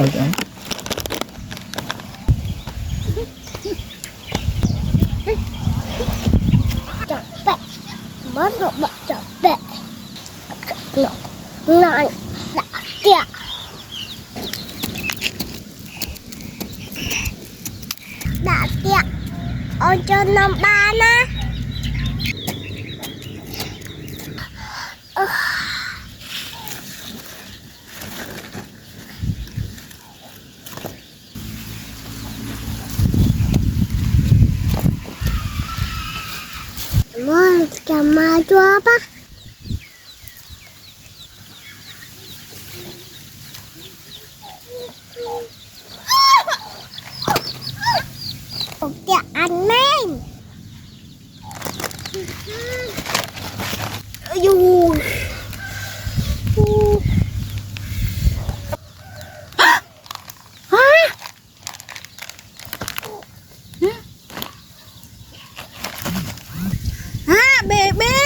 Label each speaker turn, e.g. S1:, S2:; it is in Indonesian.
S1: kan.
S2: Capek, baru bak capek. Naik, dia. Dia, ojo nampana. Mau sama maju apa? Oke, aneh. Ayuh.
S3: Bebek.